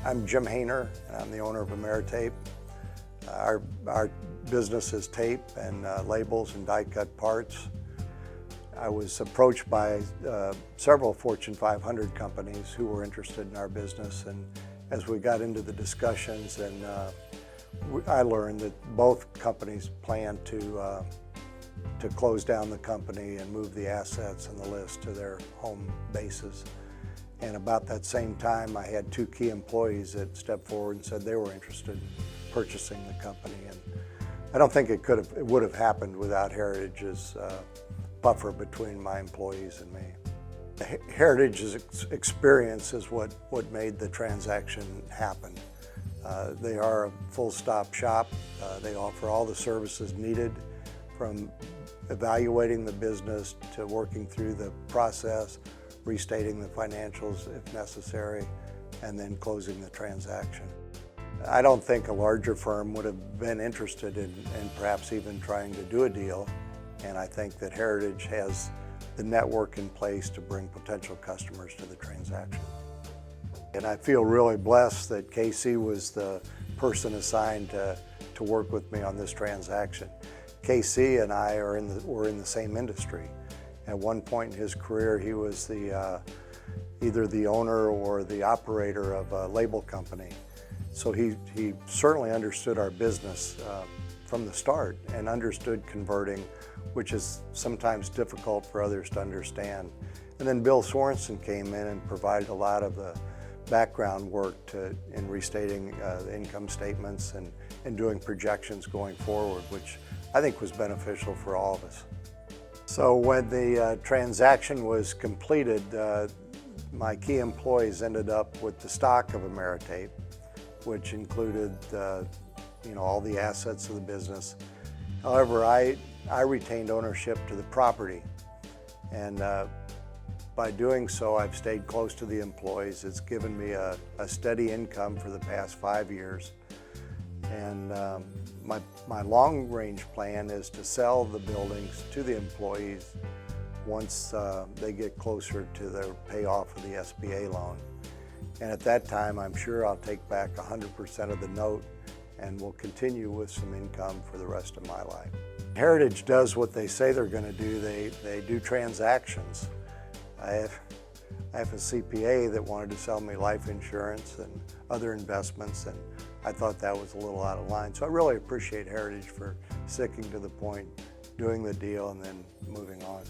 I'm Jim Hoener, and I'm the owner of Ameritape. Our business is tape and labels and die-cut parts. I was approached by several Fortune 500 companies who were interested in our business, and as we got into the discussions, and I learned that both companies plan to close down the company and move the assets and the list to their home bases. And about that same time, I had two key employees that stepped forward and said they were interested in purchasing the company. And I don't think it would have happened without Heritage's buffer between my employees and me. Heritage's experience is what made the transaction happen. They are a full-stop shop. They offer all the services needed, from evaluating the business to working through the process, restating the financials if necessary, and then closing the transaction. I don't think a larger firm would have been interested in perhaps even trying to do a deal, and I think that Heritage has the network in place to bring potential customers to the transaction. And I feel really blessed that KC was the person assigned to work with me on this transaction. KC and I were in the same industry. At one point in his career, he was either the owner or the operator of a label company. So he certainly understood our business from the start and understood converting, which is sometimes difficult for others to understand. And then Bill Sorensen came in and provided a lot of the background work in restating the income statements and doing projections going forward, which I think was beneficial for all of us. So when the transaction was completed, my key employees ended up with the stock of Ameritape, which included all the assets of the business. However, I retained ownership to the property, and by doing so, I've stayed close to the employees. It's given me a steady income for the past 5 years. And my long-range plan is to sell the buildings to the employees once they get closer to their payoff of the SBA loan. And at that time, I'm sure I'll take back 100% of the note and will continue with some income for the rest of my life. Heritage does what they say they're going to do. They do transactions. I have a CPA that wanted to sell me life insurance and other investments, and I thought that was a little out of line. So I really appreciate Heritage for sticking to the point, doing the deal, and then moving on.